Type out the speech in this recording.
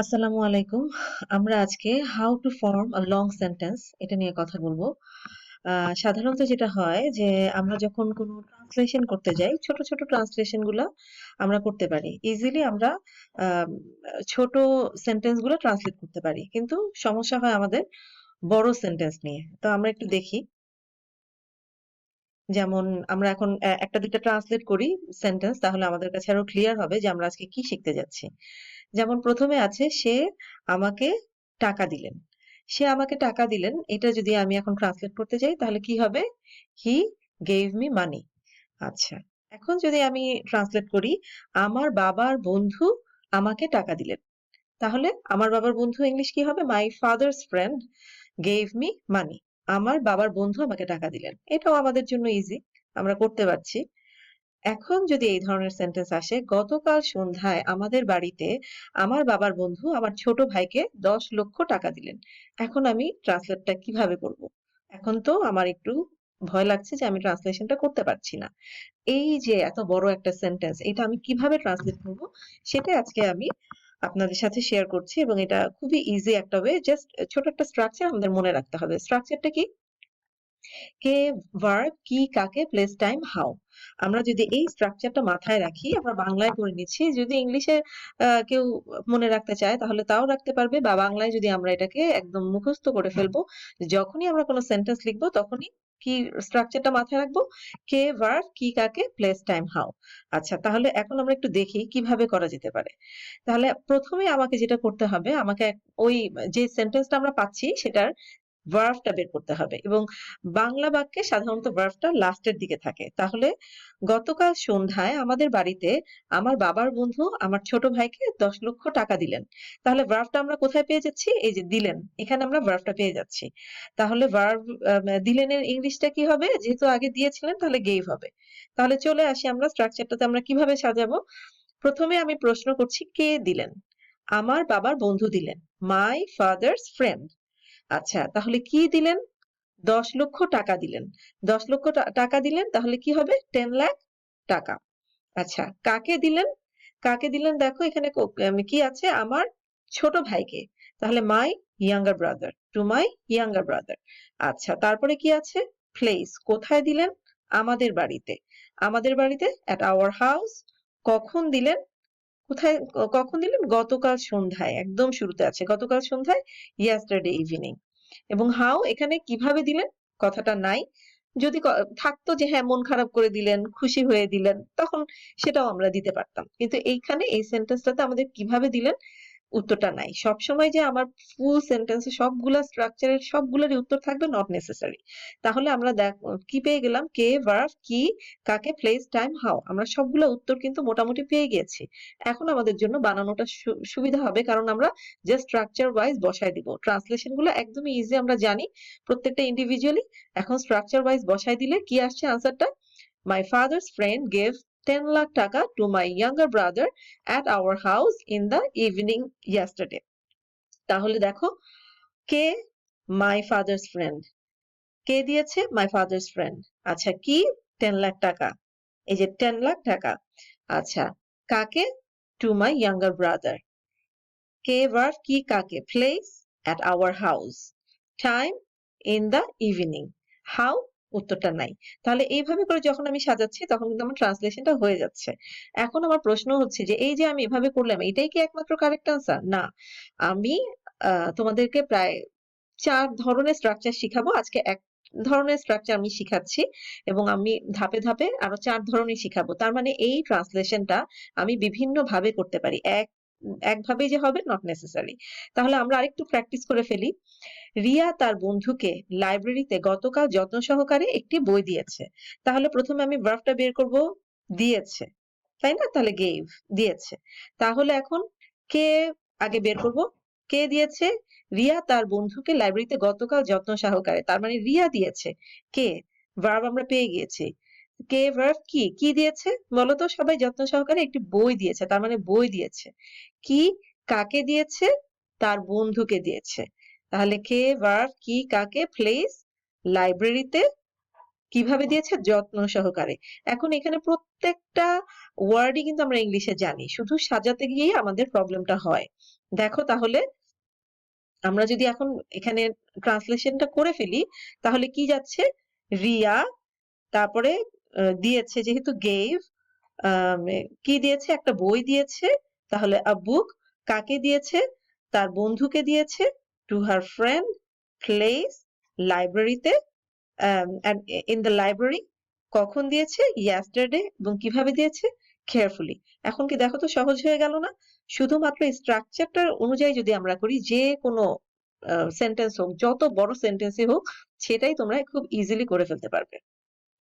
আসসালামু আলাইকুম। আমরা আজকে how to form a long sentence এটা নিয়ে কথা বলব। সাধারণত যেটা হয় যে আমরা যখন কোনো ট্রান্সলেশন করতে যাই, ছোট, ছোট ট্রান্সলেশন গুলা আমরা করতে পারি। ইজিলি আমরা আম ছোট সেন্টেন্স গুলো ট্রান্সলেট করতে পারি। কিন্তু সমস্যা হয় আমাদের বড় সেন্টেন্স নিয়ে। তো আমরা একটু দেখি। যেমন আমরা এখন ১ টা ২ টা ট্রান্সলেট করি সেন্টেন্স, তাহলে আমাদের কাছে আরো ক্লিয়ার হবে যে আমরা আজকে কি শিখতে যাচ্ছি। যেমন ১ম এ আছে সে আমাকে টাকা দিলেন। সে আমাকে টাকা দিলেন। এটা যদি আমি এখন ট্রান্সলেট করতে যাই তাহলে কি হবে? He gave me money. আচ্ছা। এখন যদি আমি ট্রান্সলেট করি, আমার বাবার বন্ধু আমাকে টাকা দিলেন। তাহলে আমার বাবার বন্ধু ইংলিশ কি হবে? My father's friend gave me money. আমার বাবার বন্ধু আমাকে টাকা দিলেন। এটাও আমাদের জন্য ইজি। আমরা করতে পারছি। এখন যদি এই ধরনের সেন্টেন্স আসে, গতকাল সন্ধ্যায় আমাদের বাড়িতে আমার বাবার বন্ধু আমার ছোট ভাইকে ১০ লক্ষ টাকা দিলেন। এখন আমি ট্রান্সলেটটা কিভাবে করব? এখন তো আমার একটু ভয় লাগছে যে আমি ট্রান্সলেশনটা করতে পারছি না। এই যে এত বড় একটা সেন্টেন্স, এটা আমি কিভাবে ট্রান্সলেট করব? সেটাই আজকে আমি আপনাদের সাথে শেয়ার করছি এবং এটা খুবই ইজি একটা ওয়ে। জাস্ট ছোট একটা স্ট্রাকচার আমাদের মনে রাখতে হবে। স্ট্রাকচারটা কি? কে, ভার্ব, কি, কাকে, প্লেস, টাইম, হাউ। আমরা যদি এই স্ট্রাকচারটা মাথায় রাখি, আমরা বাংলায় করে নিচ্ছি। যদি ইংলিশে কেউ মনে রাখতে চায় তাহলে তাও রাখতে পারবে, বা বাংলায় যদি আমরা এটাকে একদম মুখস্থ করে ফেলবো, যখনই আমরা কোনো সেন্টেন্স লিখবো তখনই কি স্ট্রাকচারটা মাথায় রাখবো? কে, ভার্ব, কি, কাকে, প্লেস, টাইম, হাউ। আচ্ছা, তাহলে এখন আমরা একটু দেখি কিভাবে করা যেতে পারে। তাহলে ১ম এ আমাকে যেটা করতে হবে, আমাকে ওই যে সেন্টেন্সটা আমরা পাচ্ছি সেটার ভার্বটা বের করতে হবে এবং বাংলা বাক্যে সাধারণত ভার্বটা লাস্টের দিকে থাকে। তাহলে গতকাল সন্ধ্যায় আমাদের বাড়িতে আমার বাবার বন্ধু আমার ছোট ভাইকে ১০ লক্ষ টাকা দিলেন। তাহলে ভার্বটা আমরা কোথায় পেয়ে যাচ্ছি? এই যে দিলেন। এখানে আমরা ভার্বটা পেয়ে যাচ্ছি। তাহলে ভার্ব দিলেনের ইংলিশটা কি হবে? যেহেতু আগে দিয়েছিলেন তাহলে গেভ হবে। তাহলে চলে আসি আমরা স্ট্রাকচারটাতে আমরা কিভাবে সাজাবো? ১ম এ আমি প্রশ্ন করছি কে দিলেন? আমার বাবার বন্ধু দিলেন। মাই ফাদারস ফ্রেন্ড। আচ্ছা, তাহলে কি দিলেন? ১০ লক্ষ টাকা দিলেন। ১০ লক্ষ টাকা দিলেন তাহলে কি হবে? ১০ লাখ টাকা। আচ্ছা, কাকে দিলেন? কাকে দিলেন দেখো এখানে কি আছে? আমার ছোট ভাইকে। তাহলে my younger brother, to my younger brother. আচ্ছা, তারপরে কি আছে? প্লেস, কোথায় দিলেন? আমাদের বাড়িতে। আমাদের বাড়িতে at our house। কখন দিলেন? কোথায় কখন দিলেন? গতকাল সন্ধ্যায়। একদম শুরুতে আছে। গতকাল সন্ধ্যায় yesterday evening। এবং হাউ এখানে কিভাবে দিলেন? কথাটা নাই। যদি থাকতো যে হ্যাঁ, মন খারাপ করে দিলেন, খুশি হয়ে দিলেন, তখন সেটাও আমরা দিতে পারতাম। কিন্তু এইখানে এই সেন্টেন্সটাতে আমাদের কিভাবে দিলেন? উত্তরটা নাই। সবসময় যে আমার ফুল সেন্টেন্সে সবগুলা স্ট্রাকচারের সবগুলারই উত্তর থাকবে নট নেসেসারি। তাহলে আমরা কি পেয়ে গেলাম? কে, ভার্ব, কি, কাকে, প্লেস, টাইম, হাউ। আমরা সবগুলা উত্তর কিন্তু মোটামুটি পেয়ে গিয়েছি। এখন আমাদের জন্য বানানোটা সুবিধা হবে কারণ আমরা জাস্ট স্ট্রাকচার ওয়াইজ বসায় দিব। ট্রান্সলেশন গুলো একদমই ইজি আমরা জানি। প্রত্যেকটা ইন্ডিভিজুয়ালি। এখন স্ট্রাকচার ওয়াইজ বসায় দিলে কি আসছে আনসারটা? My father's friend gave 10 lakh টাকা to my younger brother at our house in the evening yesterday. তাহলে দেখো, কে? My father's friend. কে দিয়েছে? My father's friend. আচ্ছা, কি? 10 লাখ টাকা। এই যে 10 লাখ টাকা। আচ্ছা, কাকে? To my younger brother. K, verb, কি, কাকে? Place at our house. Time in the evening. How? উত্তরটা নাই। তাহলে এইভাবে করে যখন আমি সাজাচ্ছি তখন কিন্তু আমার ট্রান্সলেশনটা হয়ে যাচ্ছে। এখন আমার প্রশ্ন হচ্ছে যে এই যে আমি এভাবে করলাম এটাই কি একমাত্র কারেক্ট আনসার? না। আমি তোমাদেরকে প্রায় ৪ ধরনের স্ট্রাকচার শিখাবো। আজকে ১ ধরনের স্ট্রাকচার আমি শিখাচ্ছি এবং আমি ধাপে, ধাপে আরো ৪ ধরনের শিখাবো। তার মানে এই ট্রান্সলেশনটা আমি বিভিন্নভাবে করতে পারি। একভাবেই যে হবে নট নেসেসারি। তাহলে আমরা আরেকটু প্র্যাকটিস করে ফেলি। রিয়া তার বন্ধুকে লাইব্রেরিতে গতকাল যত্ন সহকারে একটি বই দিয়েছে। তাহলে ১ম এ আমি ভার্বটা বের করব, দিয়েছে। তাই না? তাহলে gave, দিয়েছে। তাহলে এখন কে আগে বের করব? কে দিয়েছে? রিয়া তার বন্ধুকে লাইব্রেরিতে গতকাল যত্ন সহকারে। তার মানে রিয়া দিয়েছে। কে? ভার্ব আমরা পেয়ে গিয়েছি। কে, ভার্ব, কি? কি দিয়েছে? বলতো সবাই? যত্ন সহকারে একটি বই দিয়েছে। তার মানে বই দিয়েছে। কি কাকে দিয়েছে? তার বন্ধুকে দিয়েছে। তাহলে কে, ভার্ব, কি, কাকে, প্লেস, লাইব্রেরিতে কিভাবে দিয়েছে? যত্ন সহকারে। এখন এখানে প্রত্যেকটা ওয়ার্ডই কিন্তু আমরা ইংলিশে জানি। শুধু সাজাতে গিয়েই আমাদের প্রবলেমটা হয়। দেখো তাহলে আমরা যদি এখন এখানে ট্রান্সলেশনটা করে ফেলি, তাহলে কি যাচ্ছে? রিয়া, তারপরে দিয়েছে যেহেতু gave, কি দিয়েছে? একটা বই দিয়েছে। তাহলে a book কাকে দিয়েছে? তার বন্ধুকে দিয়েছে। to her friend, place, লাইব্রেরিতে, and in the library কখন দিয়েছে? yesterday এবং কিভাবে দিয়েছে? carefully। এখন কি দেখো তো সহজ হয়ে গেল না? শুধুমাত্র এই স্ট্রাকচারটা অনুযায়ী যদি আমরা করি যে কোনো সেন্টেন্স হোক, যত বড় সেন্টেন্সই হোক, সেটাই তোমরা খুব ইজিলি করে ফেলতে পারবে।